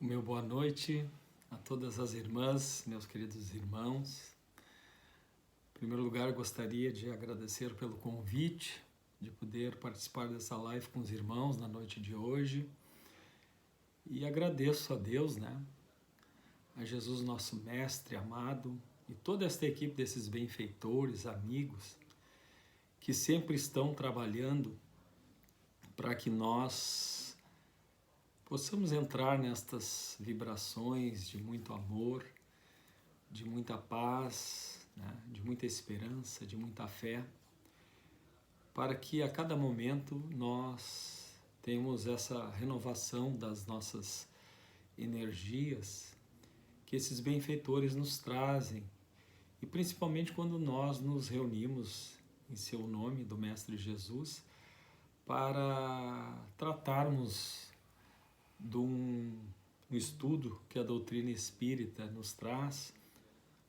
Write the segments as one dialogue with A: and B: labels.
A: O meu boa noite a todas as irmãs, meus queridos irmãos. Em primeiro lugar, eu gostaria de agradecer pelo convite de poder participar dessa live com os irmãos na noite de hoje. E agradeço a Deus, a Jesus, nosso mestre amado, e toda esta equipe desses benfeitores, amigos, que sempre estão trabalhando para que nós possamos entrar nestas vibrações de muito amor, de muita paz, de muita esperança, de muita fé, para que a cada momento nós tenhamos essa renovação das nossas energias que esses benfeitores nos trazem, e principalmente quando nós nos reunimos em seu nome, do Mestre Jesus, para tratarmos de um estudo que a doutrina espírita nos traz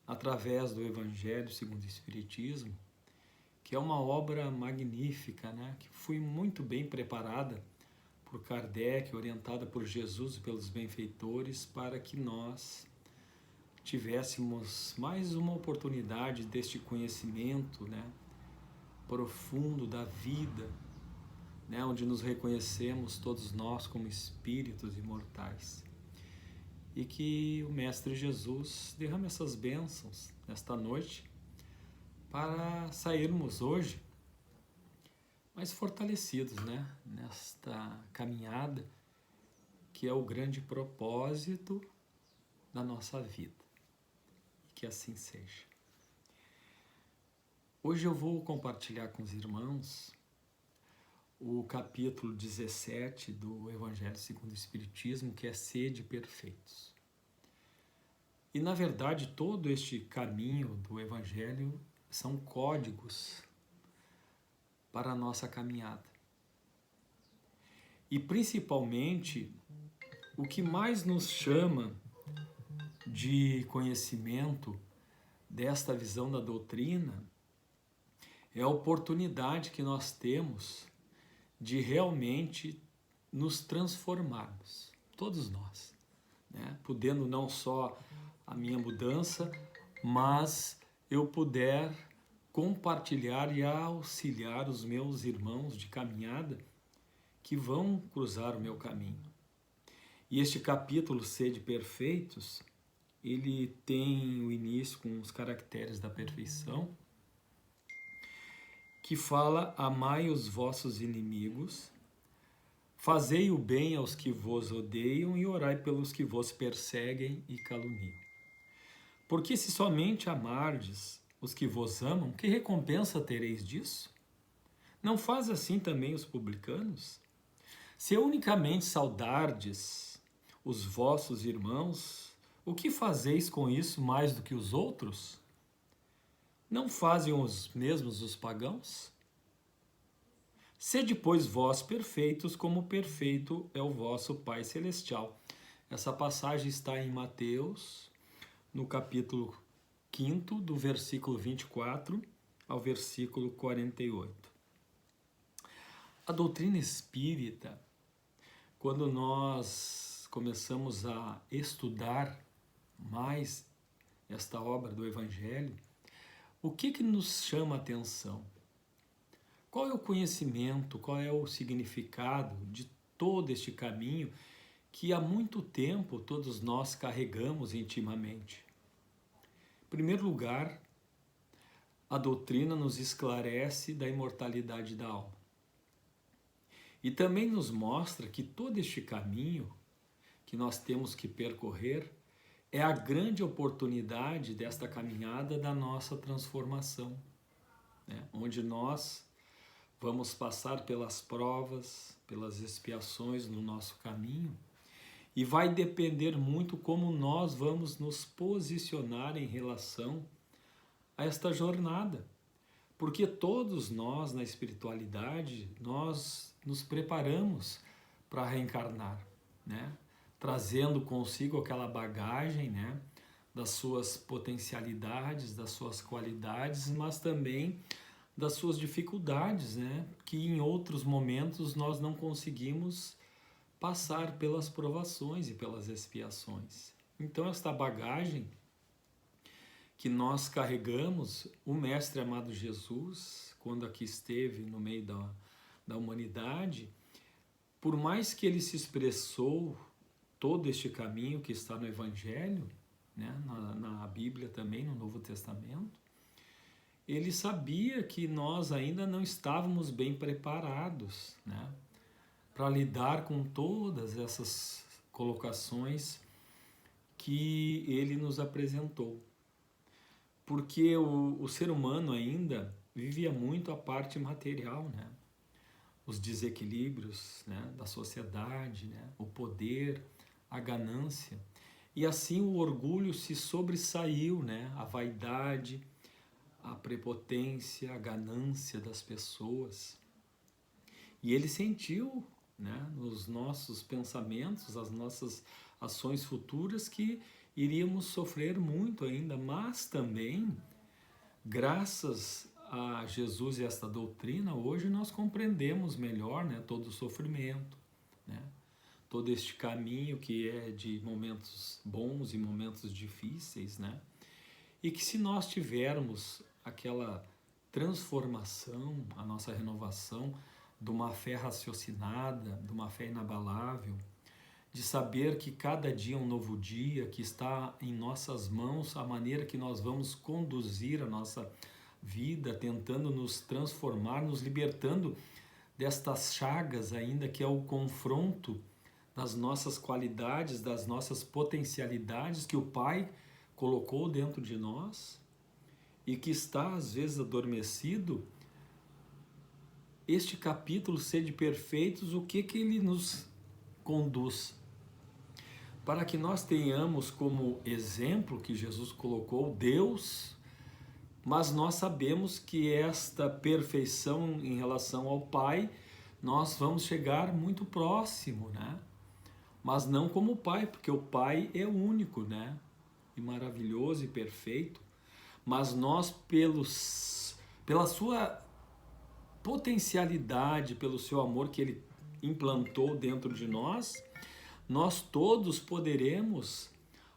A: através do Evangelho segundo o Espiritismo, que é uma obra magnífica, que foi muito bem preparada por Kardec, orientada por Jesus e pelos benfeitores, para que nós tivéssemos mais uma oportunidade deste conhecimento profundo da vida, onde nos reconhecemos todos nós como espíritos imortais. E que o Mestre Jesus derrame essas bênçãos nesta noite para sairmos hoje mais fortalecidos, nesta caminhada que é o grande propósito da nossa vida. E que assim seja. Hoje eu vou compartilhar com os irmãos o capítulo 17 do Evangelho segundo o Espiritismo, que é Sede Perfeitos. E, na verdade, todo este caminho do Evangelho são códigos para a nossa caminhada. E, principalmente, o que mais nos chama de conhecimento desta visão da doutrina é a oportunidade que nós temos de realmente nos transformarmos, todos nós, podendo não só a minha mudança, mas eu puder compartilhar e auxiliar os meus irmãos de caminhada que vão cruzar o meu caminho. E este capítulo Sede Perfeitos, ele tem o início com os caracteres da perfeição, que fala: amai os vossos inimigos, fazei o bem aos que vos odeiam e orai pelos que vos perseguem e caluniam. Porque se somente amardes os que vos amam, que recompensa tereis disso? Não faz assim também os publicanos? Se unicamente saudardes os vossos irmãos, o que fazeis com isso mais do que os outros? Não fazem os mesmos os pagãos? Sede, pois, vós perfeitos, como perfeito é o vosso Pai Celestial. Essa passagem está em Mateus, no capítulo 5, do versículo 24 ao versículo 48. A doutrina espírita, quando nós começamos a estudar mais esta obra do Evangelho, o que nos chama a atenção? Qual é o conhecimento, qual é o significado de todo este caminho que há muito tempo todos nós carregamos intimamente? Em primeiro lugar, a doutrina nos esclarece da imortalidade da alma. E também nos mostra que todo este caminho que nós temos que percorrer é a grande oportunidade desta caminhada da nossa transformação, onde nós vamos passar pelas provas, pelas expiações no nosso caminho, e vai depender muito como nós vamos nos posicionar em relação a esta jornada. Porque todos nós, na espiritualidade, nós nos preparamos para reencarnar, trazendo consigo aquela bagagem, das suas potencialidades, das suas qualidades, mas também das suas dificuldades, que em outros momentos nós não conseguimos passar pelas provações e pelas expiações. Então, esta bagagem que nós carregamos, o Mestre amado Jesus, quando aqui esteve no meio da humanidade, por mais que ele se expressou todo este caminho que está no Evangelho, né, na Bíblia também, no Novo Testamento, ele sabia que nós ainda não estávamos bem preparados, né, para lidar com todas essas colocações que ele nos apresentou. Porque o ser humano ainda vivia muito a parte material, né? Os desequilíbrios, né, da sociedade, né, o poder, a ganância. E assim o orgulho se sobressaiu, né, a vaidade, a prepotência, a ganância das pessoas. E ele sentiu, né, nos nossos pensamentos, as nossas ações futuras, que iríamos sofrer muito ainda, mas também, graças a Jesus e esta doutrina, hoje nós compreendemos melhor, né, todo o sofrimento, né, todo este caminho que é de momentos bons e momentos difíceis, né, e que se nós tivermos aquela transformação, a nossa renovação de uma fé raciocinada, de uma fé inabalável, de saber que cada dia é um novo dia, que está em nossas mãos a maneira que nós vamos conduzir a nossa vida, tentando nos transformar, nos libertando destas chagas ainda, que é o confronto das nossas qualidades, das nossas potencialidades que o Pai colocou dentro de nós e que está às vezes adormecido. Este capítulo, Sede Perfeitos, o que ele nos conduz? Para que nós tenhamos como exemplo que Jesus colocou Deus, mas nós sabemos que esta perfeição em relação ao Pai, nós vamos chegar muito próximo, né? Mas não como o Pai, porque o Pai é único, né? E maravilhoso e perfeito. Mas nós, pela sua potencialidade, pelo seu amor que Ele implantou dentro de nós todos poderemos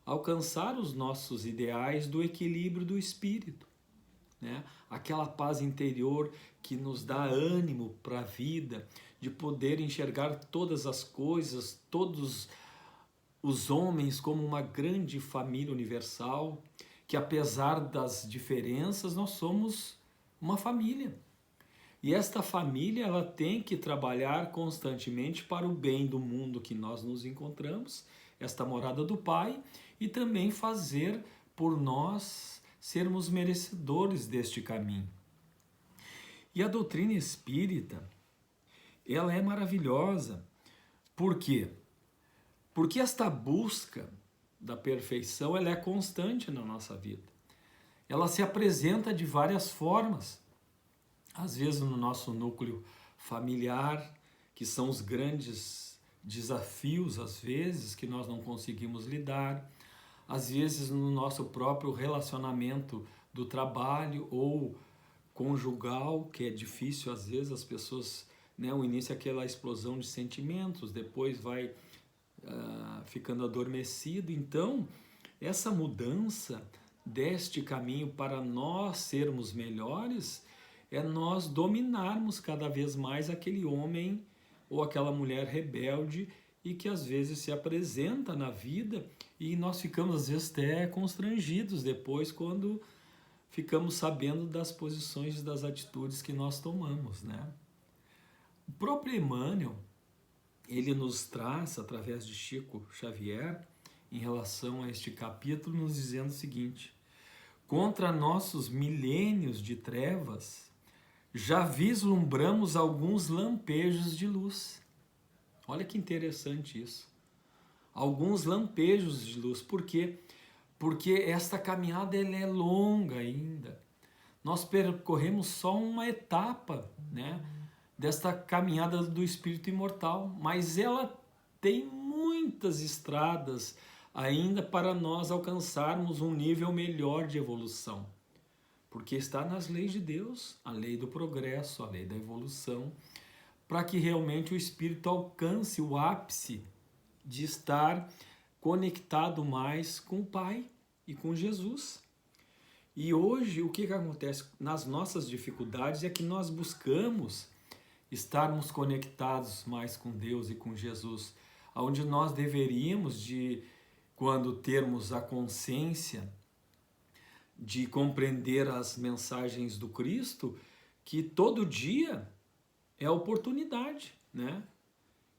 A: alcançar os nossos ideais do equilíbrio do espírito, né? Aquela paz interior que nos dá ânimo para a vida, de poder enxergar todas as coisas, todos os homens como uma grande família universal, que apesar das diferenças nós somos uma família. E esta família, ela tem que trabalhar constantemente para o bem do mundo que nós nos encontramos, esta morada do Pai, e também fazer por nós sermos merecedores deste caminho. E a doutrina espírita, ela é maravilhosa. Por quê? Porque esta busca da perfeição, ela é constante na nossa vida. Ela se apresenta de várias formas. Às vezes no nosso núcleo familiar, que são os grandes desafios, às vezes, que nós não conseguimos lidar, às vezes no nosso próprio relacionamento do trabalho ou conjugal, que é difícil, às vezes as pessoas, né, o início é aquela explosão de sentimentos, depois vai ficando adormecido. Então, essa mudança deste caminho para nós sermos melhores é nós dominarmos cada vez mais aquele homem ou aquela mulher rebelde e que às vezes se apresenta na vida, e nós ficamos às vezes até constrangidos depois quando ficamos sabendo das posições e das atitudes que nós tomamos, né? O próprio Emmanuel, ele nos traz, através de Chico Xavier, em relação a este capítulo, nos dizendo o seguinte: contra nossos milênios de trevas, já vislumbramos alguns lampejos de luz. Olha que interessante isso. Alguns lampejos de luz. Por quê? Porque esta caminhada ela é longa ainda. Nós percorremos só uma etapa, né, desta caminhada do espírito imortal, mas ela tem muitas estradas ainda para nós alcançarmos um nível melhor de evolução. Porque está nas leis de Deus, a lei do progresso, a lei da evolução, para que realmente o espírito alcance o ápice de estar conectado mais com o Pai e com Jesus. E hoje o que acontece nas nossas dificuldades é que nós buscamos estarmos conectados mais com Deus e com Jesus, onde nós deveríamos, quando termos a consciência de compreender as mensagens do Cristo, que todo dia é oportunidade, né?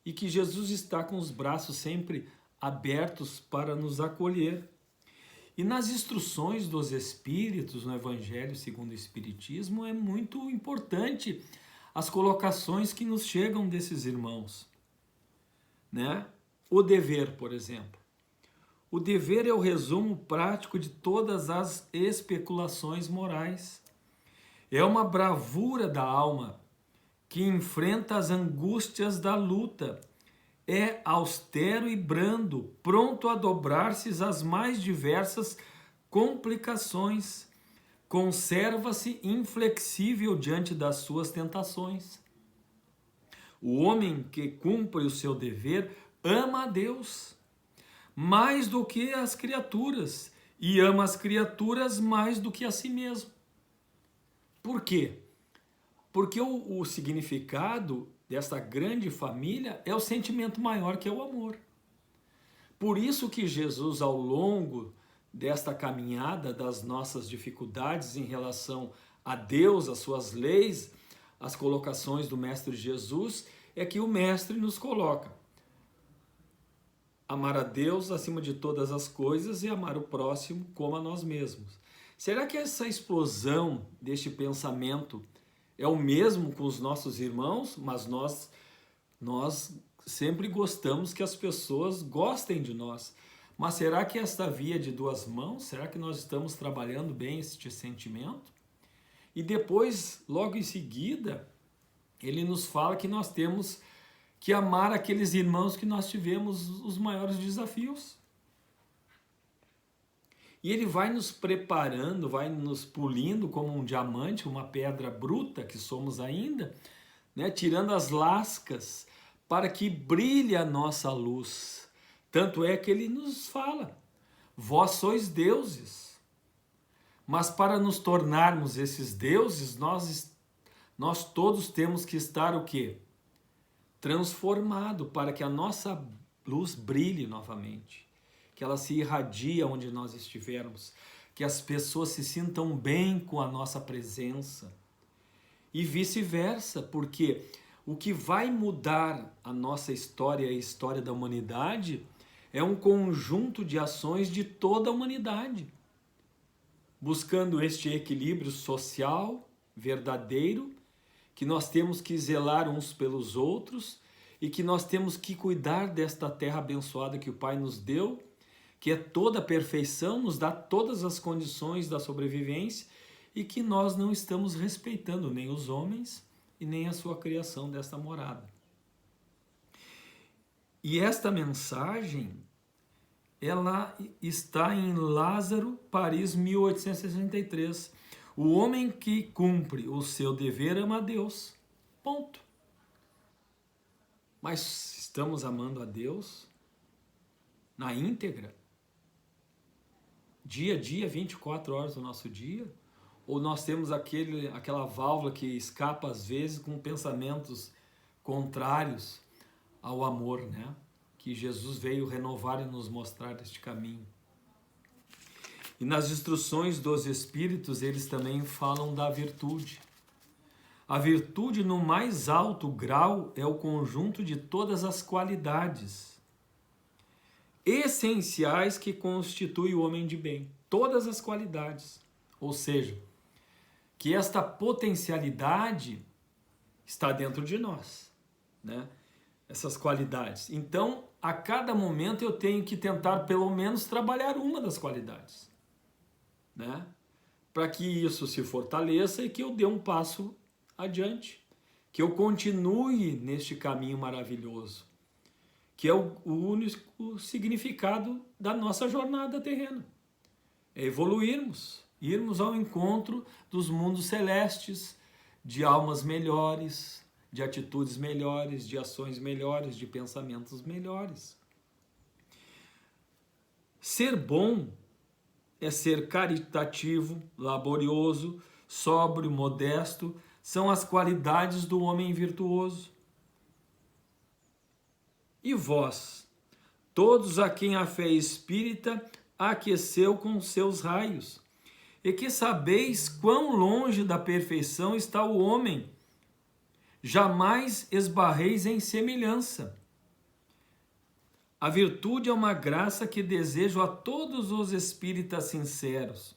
A: E que Jesus está com os braços sempre abertos para nos acolher. E nas instruções dos Espíritos, no Evangelho segundo o Espiritismo, é muito importante as colocações que nos chegam desses irmãos, né? O dever, por exemplo. O dever é o resumo prático de todas as especulações morais. É uma bravura da alma que enfrenta as angústias da luta. É austero e brando, pronto a dobrar-se às mais diversas complicações. Conserva-se inflexível diante das suas tentações. O homem que cumpre o seu dever ama a Deus mais do que as criaturas e ama as criaturas mais do que a si mesmo. Por quê? Porque o significado desta grande família é o sentimento maior que é o amor. Por isso que Jesus, ao longo desta caminhada das nossas dificuldades em relação a Deus, as suas leis, as colocações do Mestre Jesus, é que o Mestre nos coloca amar a Deus acima de todas as coisas e amar o próximo como a nós mesmos. Será que essa explosão deste pensamento é o mesmo com os nossos irmãos? Mas nós sempre gostamos que as pessoas gostem de nós. Mas será que esta via de duas mãos, será que nós estamos trabalhando bem este sentimento? E depois, logo em seguida, ele nos fala que nós temos que amar aqueles irmãos que nós tivemos os maiores desafios. E ele vai nos preparando, vai nos polindo como um diamante, uma pedra bruta que somos ainda, né? Tirando as lascas para que brilhe a nossa luz. Tanto é que ele nos fala, vós sois deuses. Mas para nos tornarmos esses deuses, nós todos temos que estar o quê? Transformado, para que a nossa luz brilhe novamente, que ela se irradie onde nós estivermos, que as pessoas se sintam bem com a nossa presença e vice-versa, porque o que vai mudar a nossa história e a história da humanidade é um conjunto de ações de toda a humanidade, buscando este equilíbrio social verdadeiro, que nós temos que zelar uns pelos outros e que nós temos que cuidar desta terra abençoada que o Pai nos deu, que é toda a perfeição, nos dá todas as condições da sobrevivência e que nós não estamos respeitando nem os homens e nem a sua criação desta morada. E esta mensagem, ela está em Lázaro, Paris, 1863. O homem que cumpre o seu dever ama a Deus. Ponto. Mas estamos amando a Deus na íntegra? Dia a dia, 24 horas do nosso dia? Ou nós temos aquela válvula que escapa às vezes com pensamentos contrários ao amor, né? Que Jesus veio renovar e nos mostrar este caminho. E nas instruções dos Espíritos, eles também falam da virtude. A virtude, no mais alto grau, é o conjunto de todas as qualidades essenciais que constituem o homem de bem. Todas as qualidades. Ou seja, que esta potencialidade está dentro de nós, né? Essas qualidades. Então, a cada momento eu tenho que tentar pelo menos trabalhar uma das qualidades, né? Para que isso se fortaleça e que eu dê um passo adiante, que eu continue neste caminho maravilhoso, que é o único significado da nossa jornada terrena. É evoluirmos, irmos ao encontro dos mundos celestes, de almas melhores, de atitudes melhores, de ações melhores, de pensamentos melhores. Ser bom é ser caritativo, laborioso, sóbrio, modesto, são as qualidades do homem virtuoso. E vós, todos a quem a fé espírita aqueceu com seus raios, e que sabeis quão longe da perfeição está o homem, jamais esbarreis em semelhança. A virtude é uma graça que desejo a todos os espíritas sinceros.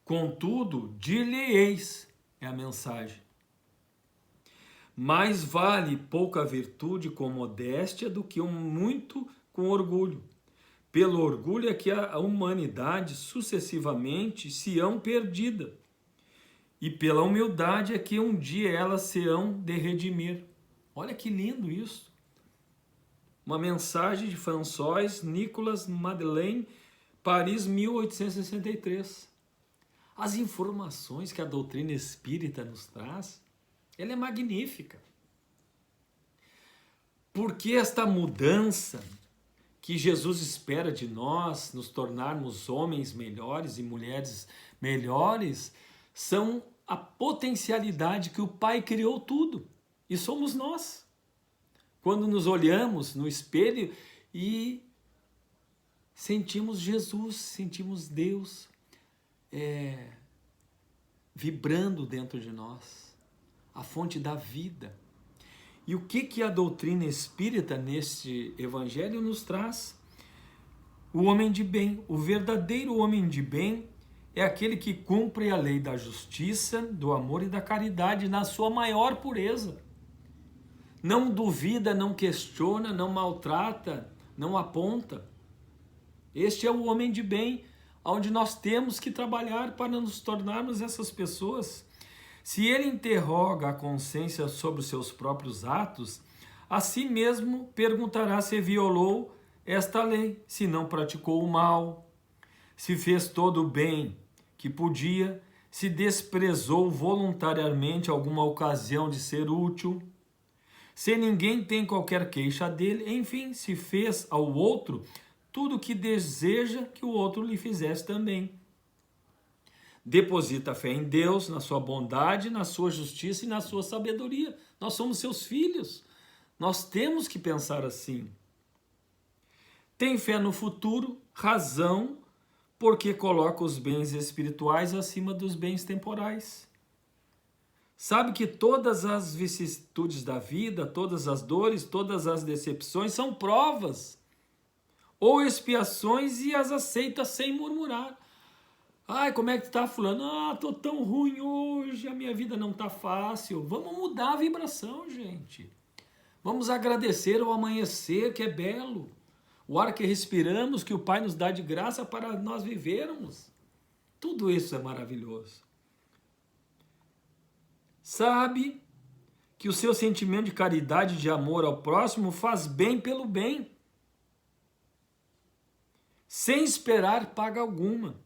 A: Contudo, dir-lhe-eis, é a mensagem. Mais vale pouca virtude com modéstia do que muito com orgulho. Pelo orgulho é que a humanidade sucessivamente se hão perdida. E pela humildade é que um dia elas se hão de redimir. Olha que lindo isso. Uma mensagem de François Nicolas Madeleine, Paris, 1863. As informações que a doutrina espírita nos traz, ela é magnífica. Porque esta mudança que Jesus espera de nós, nos tornarmos homens melhores e mulheres melhores, são a potencialidade que o Pai criou tudo. E somos nós. Quando nos olhamos no espelho e sentimos Jesus, sentimos Deus vibrando dentro de nós, a fonte da vida. E o que a doutrina espírita neste evangelho nos traz? O homem de bem, o verdadeiro homem de bem é aquele que cumpre a lei da justiça, do amor e da caridade na sua maior pureza. Não duvida, não questiona, não maltrata, não aponta. Este é o homem de bem, onde nós temos que trabalhar para nos tornarmos essas pessoas. Se ele interroga a consciência sobre os seus próprios atos, a si mesmo perguntará se violou esta lei, se não praticou o mal, se fez todo o bem que podia, se desprezou voluntariamente alguma ocasião de ser útil, se ninguém tem qualquer queixa dele, enfim, se fez ao outro tudo o que deseja que o outro lhe fizesse também. Deposita a fé em Deus, na sua bondade, na sua justiça e na sua sabedoria. Nós somos seus filhos. Nós temos que pensar assim. Tem fé no futuro, razão, porque coloca os bens espirituais acima dos bens temporais. Sabe que todas as vicissitudes da vida, todas as dores, todas as decepções são provas ou expiações e as aceita sem murmurar. Ai, como é que tá, fulano? Ah, tô tão ruim hoje, a minha vida não tá fácil. Vamos mudar a vibração, gente. Vamos agradecer ao amanhecer, que é belo. O ar que respiramos, que o Pai nos dá de graça para nós vivermos. Tudo isso é maravilhoso. Sabe que o seu sentimento de caridade, de amor ao próximo, faz bem pelo bem. Sem esperar paga alguma.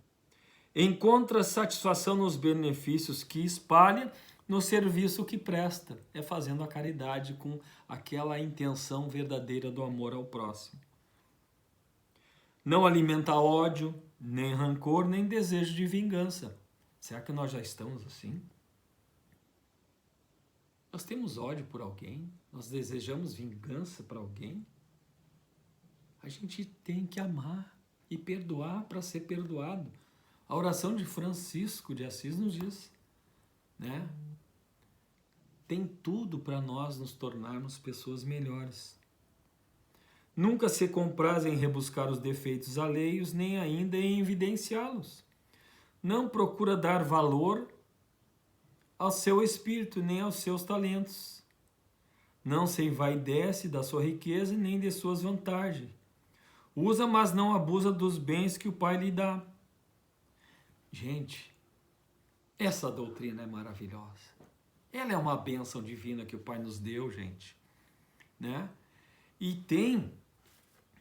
A: Encontra satisfação nos benefícios que espalha, no serviço que presta. É fazendo a caridade com aquela intenção verdadeira do amor ao próximo. Não alimenta ódio, nem rancor, nem desejo de vingança. Será que nós já estamos assim? Nós temos ódio por alguém? Nós desejamos vingança para alguém? A gente tem que amar e perdoar para ser perdoado. A oração de Francisco de Assis nos diz, né? Tem tudo para nós nos tornarmos pessoas melhores. Nunca se compraz em rebuscar os defeitos alheios, nem ainda em evidenciá-los. Não procura dar valor ao seu espírito, nem aos seus talentos. Não se envaidece da sua riqueza, nem de suas vantagens. Usa, mas não abusa dos bens que o Pai lhe dá. Gente, essa doutrina é maravilhosa. Ela é uma bênção divina que o Pai nos deu, gente. Né? E tem,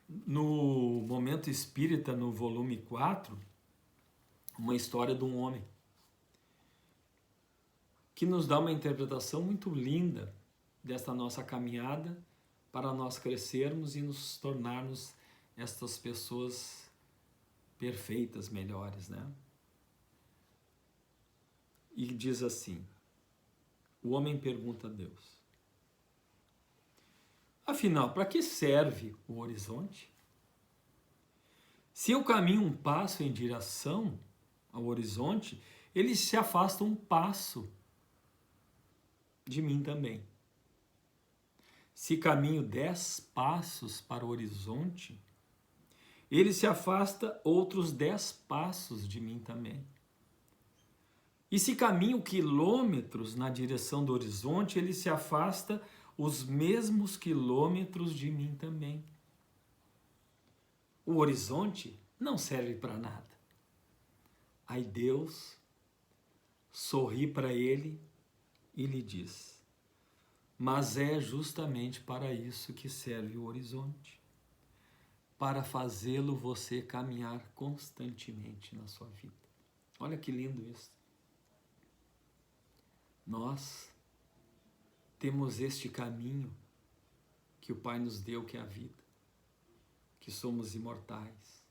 A: no Momento Espírita, no volume 4, uma história de um homem que nos dá uma interpretação muito linda desta nossa caminhada para nós crescermos e nos tornarmos estas pessoas perfeitas, melhores, né? E diz assim, o homem pergunta a Deus, afinal, para que serve o horizonte? Se eu caminho um passo em direção ao horizonte, ele se afasta um passo de mim também. Se caminho 10 passos para o horizonte, ele se afasta outros 10 passos de mim também. E se caminho quilômetros na direção do horizonte, ele se afasta os mesmos quilômetros de mim também. O horizonte não serve para nada. Aí Deus sorri para ele e lhe diz, mas é justamente para isso que serve o horizonte, para fazê-lo você caminhar constantemente na sua vida. Olha que lindo isso. Nós temos este caminho que o Pai nos deu, que é a vida, que somos imortais,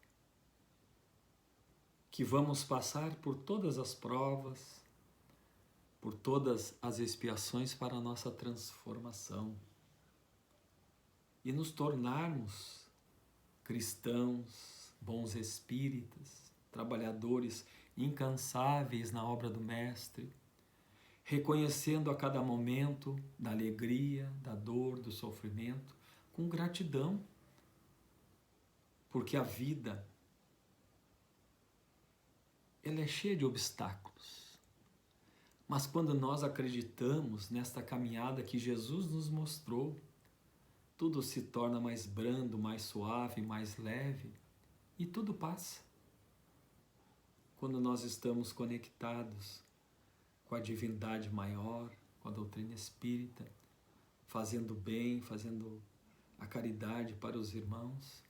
A: que vamos passar por todas as provas, por todas as expiações para a nossa transformação e nos tornarmos cristãos, bons espíritas, trabalhadores incansáveis na obra do Mestre, reconhecendo a cada momento da alegria, da dor, do sofrimento, com gratidão, porque a vida ela é cheia de obstáculos. Mas quando nós acreditamos nesta caminhada que Jesus nos mostrou, tudo se torna mais brando, mais suave, mais leve e tudo passa. Quando nós estamos conectados com a divindade maior, com a doutrina espírita, fazendo bem, fazendo a caridade para os irmãos,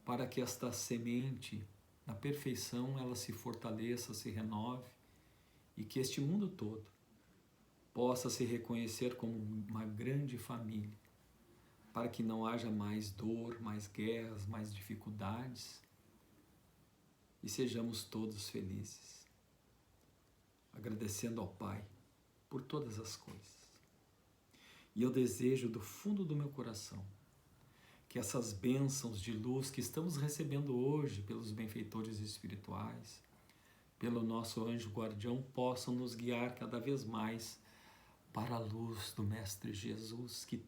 A: para que esta semente na perfeição ela se fortaleça, se renove e que este mundo todo possa se reconhecer como uma grande família, para que não haja mais dor, mais guerras, mais dificuldades e sejamos todos felizes, agradecendo ao Pai por todas as coisas. E eu desejo do fundo do meu coração que essas bênçãos de luz que estamos recebendo hoje pelos benfeitores espirituais, pelo nosso anjo guardião, possam nos guiar cada vez mais para a luz do Mestre Jesus, que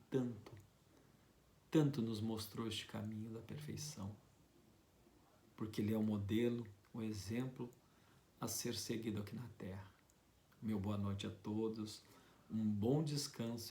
A: tanto nos mostrou este caminho da perfeição, porque Ele é o modelo, o exemplo a ser seguido aqui na Terra. Meu boa noite a todos, um bom descanso